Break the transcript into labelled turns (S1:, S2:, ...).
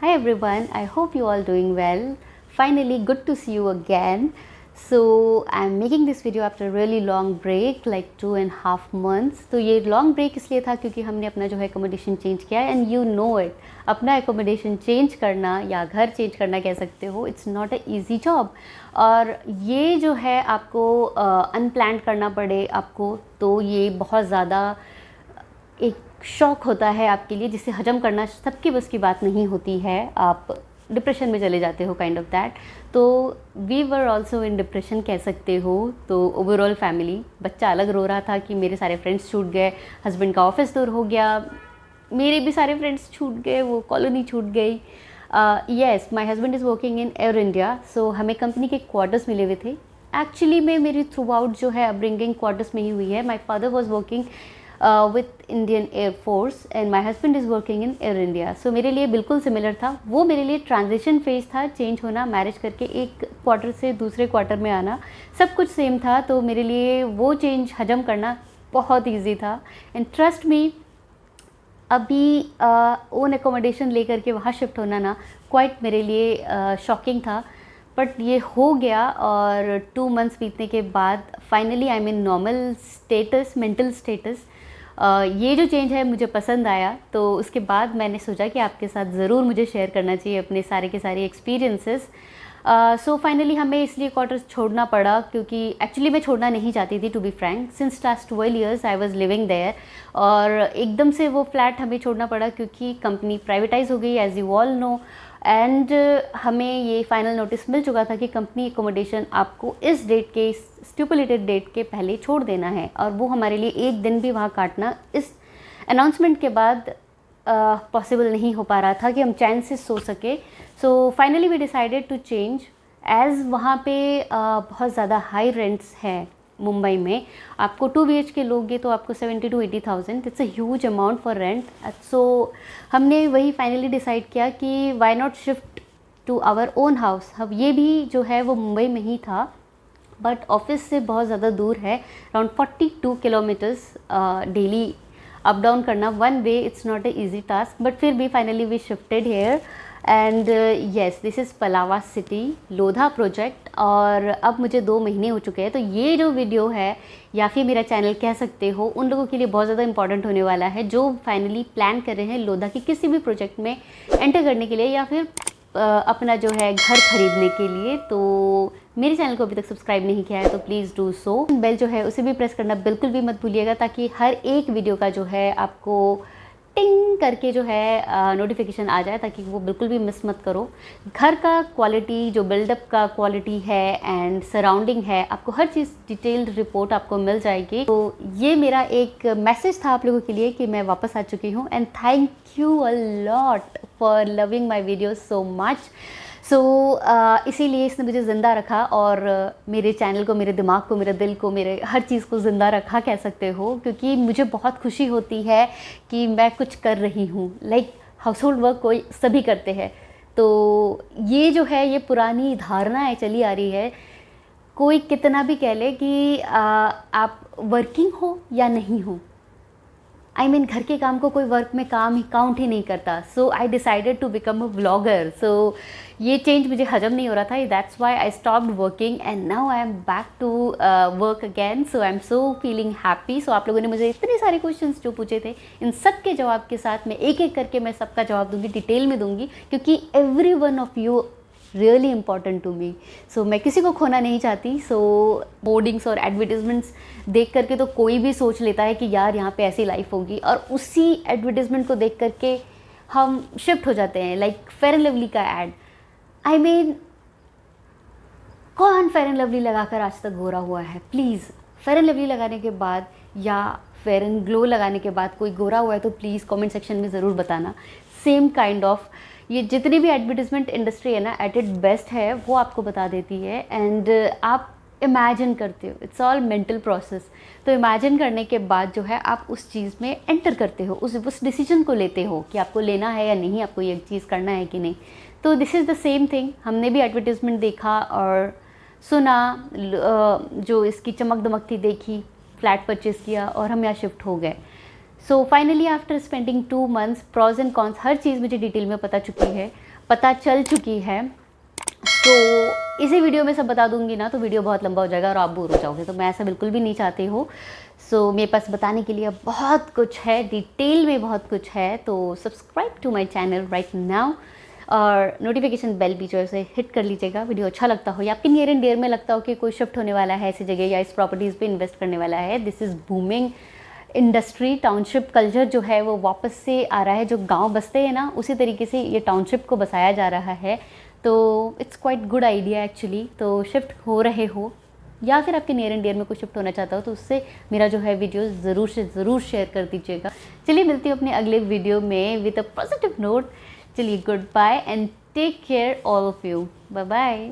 S1: Hi everyone, I hope you all doing well. Finally, good to see you again. So I'm making this video after a really long break, like 2.5 months. तो ये long break इसलिए था क्योंकि हमने अपना जो है accommodation change किया है, and you know it. अपना accommodation change करना या घर change करना कह सकते हो, it's not a easy job. और ये जो है आपको unplanned करना पड़े आपको, तो ये बहुत ज़्यादा एक शौक होता है आपके लिए, जिसे हजम करना सबकी बस की बात नहीं होती है. आप डिप्रेशन में चले जाते हो, काइंड ऑफ दैट. तो we were also in depression कह सकते हो. तो ओवरऑल फैमिली, बच्चा अलग रो रहा था कि मेरे सारे फ्रेंड्स छूट गए, हस्बैंड का ऑफिस दूर हो गया, मेरे भी सारे फ्रेंड्स छूट गए, वो कॉलोनी छूट गई. Yes, my husband is working in Air India. So हमें कंपनी के क्वार्टर्स मिले हुए थे. एक्चुअली में मेरी थ्रू आउट जो है अपब्रिंगिंग क्वार्टर्स में ही हुई है. My father was working with Indian Air Force and my husband is working in Air India. So मेरे लिए बिल्कुल सिमिलर था. वो मेरे लिए ट्रांजिशन फेज था, चेंज होना, मैरिज करके एक क्वार्टर से दूसरे क्वार्टर में आना, सब कुछ सेम था. तो मेरे लिए वो चेंज हजम करना बहुत ईजी था. एंड ट्रस्ट मी, अभी ओन एकोमोडेशन लेकर के वहाँ शिफ्ट होना ना क्वाइट मेरे लिए शॉकिंग था. बट ये हो गया और 2 months बीतने के बाद finally I mean normal status, mental status. ये जो चेंज है मुझे पसंद आया. तो उसके बाद मैंने सोचा कि आपके साथ ज़रूर मुझे शेयर करना चाहिए अपने सारे के सारे एक्सपीरियंसेस. सो फाइनली हमें इसलिए क्वार्टर्स छोड़ना पड़ा क्योंकि एक्चुअली मैं छोड़ना नहीं चाहती थी, to be frank. Since last 12 years I was living there. और एकदम से वो फ्लैट हमें छोड़ना पड़ा क्योंकि कंपनी प्राइवेटाइज हो गई, as you all know. And हमें ये फाइनल नोटिस मिल चुका था कि कंपनी एकोमोडेशन आपको इस डेट के, स्टिपुलेटेड डेट के पहले छोड़ देना है. और वो हमारे लिए एक दिन भी वहाँ काटना इस अनाउंसमेंट के बाद पॉसिबल नहीं हो पा रहा था कि हम चैन से सो सके. So finally we decided to change, as वहाँ पे बहुत ज़्यादा हाई रेंट्स हैं मुंबई में. आपको 2 BHK लोगे तो आपको 70,000 to 80,000. It's a huge amount for rent. So हमने वही फाइनली डिसाइड किया कि why not shift to our own house. अब ये भी जो है वो मुंबई में ही था, बट ऑफिस से बहुत ज़्यादा दूर है. Around 42 kilometres daily up down करना one way. It's not a easy task, but फिर भी finally we shifted here. And yes, this is Palava City, Lodha project. और अब मुझे 2 महीने हो चुके हैं. तो ये जो वीडियो है, या फिर मेरा चैनल कह सकते हो, उन लोगों के लिए बहुत ज़्यादा इंपॉर्टेंट होने वाला है जो फाइनली प्लान कर रहे हैं लोधा की किसी भी प्रोजेक्ट में एंटर करने के लिए, या फिर अपना जो है घर खरीदने के लिए. तो मेरे चैनल को अभी तक सब्सक्राइब नहीं किया है तो प्लीज़ डू सो. बेल जो है उसे भी प्रेस करना बिल्कुल भी मत भूलिएगा, ताकि हर एक वीडियो का जो है आपको टिंग करके जो है नोटिफिकेशन आ जाए, ताकि वो बिल्कुल भी मिस मत करो. घर का क्वालिटी, जो बिल्डअप का क्वालिटी है एंड सराउंडिंग है, आपको हर चीज़ डिटेल्ड रिपोर्ट आपको मिल जाएगी. तो ये मेरा एक मैसेज था आप लोगों के लिए कि मैं वापस आ चुकी हूँ. And thank you a lot for loving my video so much. So इसीलिए इसने मुझे ज़िंदा रखा और मेरे चैनल को, मेरे दिमाग को, मेरे दिल को, मेरे हर चीज़ को ज़िंदा रखा कह सकते हो. क्योंकि मुझे बहुत खुशी होती है कि मैं कुछ कर रही हूँ. लाइक हाउस होल्ड वर्क कोई सभी करते हैं. तो ये जो है, ये पुरानी धारणाएं चली आ रही है. कोई कितना भी कह ले कि आप वर्किंग हो या नहीं हो, आई मीन घर के काम को कोई वर्क में काम ही काउंट ही नहीं करता. So I decided to become a vlogger. So ये चेंज मुझे हजम नहीं हो रहा था. That's why I stopped working and now I am back to work again. So I am so feeling happy. So आप लोगों ने मुझे इतने सारे क्वेश्चंस जो पूछे थे, इन सब के जवाब के साथ मैं एक एक करके मैं सबका जवाब दूंगी, डिटेल में दूंगी, क्योंकि every one of you really important to me. So मैं किसी को खोना नहीं चाहती. सो बोर्डिंग्स और एडवर्टीजमेंट्स देख करके तो कोई भी सोच लेता है कि यार यहाँ पे ऐसी लाइफ होगी, और उसी एडवर्टीजमेंट को देख करके हम शिफ्ट हो जाते हैं. लाइक फेयर एंड लवली का एड, आई मीन कौन फेयर एंड लवली लगाकर आज तक गोरा हुआ है? प्लीज़, फेयर एंड लवली लगाने के बाद या फेयर एंड ग्लो लगाने के बाद कोई गोरा हुआ है तो प्लीज़ कमेंट सेक्शन में ज़रूर बताना. सेम काइंड ऑफ ये जितनी भी एडवर्टीजमेंट इंडस्ट्री है ना, एट इट बेस्ट है, वो आपको बता देती है. एंड आप इमेजिन करते हो, इट्स ऑल मेंटल प्रोसेस. तो इमेजिन करने के बाद जो है आप उस चीज़ में एंटर करते हो, उस डिसीजन को लेते हो कि आपको लेना है या नहीं, आपको ये चीज़ करना है कि नहीं. तो this is the same thing. हमने भी एडवर्टीजमेंट देखा और सुना, जो इसकी चमक दमक थी देखी, फ्लैट परचेज़ किया और हम यहाँ शिफ्ट हो गए. So finally after spending 2 months pros and cons हर चीज़ मुझे डिटेल में पता चल चुकी है। तो इसी वीडियो में सब बता दूंगी ना तो वीडियो बहुत लंबा हो जाएगा और आप बोर हो जाओगे, तो मैं ऐसा बिल्कुल भी नहीं चाहती हूँ। सो मेरे पास बताने के लिए बहुत कुछ है, डिटेल में बहुत कुछ है। तो subscribe to my channel right now और नोटिफिकेशन बेल भी जो है उसे हिट कर लीजिएगा। वीडियो अच्छा लगता हो या आपके नियर एंड डियर में लगता हो कि कोई शिफ्ट होने वाला है ऐसी जगह या इस प्रॉपर्टीज़ पे इन्वेस्ट करने वाला है, this is booming industry, township culture जो है वो वापस से आ रहा है। जो गांव बसते हैं ना उसी तरीके से ये टाउनशिप को बसाया जा रहा है। तो it's quite good idea actually. तो शिफ्ट हो रहे हो या फिर आपके नियर एंड डियर में कोई शिफ्ट होना चाहता हो तो उससे मेरा जो है वीडियो ज़रूर से ज़रूर शेयर कर दीजिएगा। चलिए मिलती हूँ अपने अगले वीडियो में विद अ पॉजिटिव नोट। चलिए goodbye and take care all of you. Bye bye.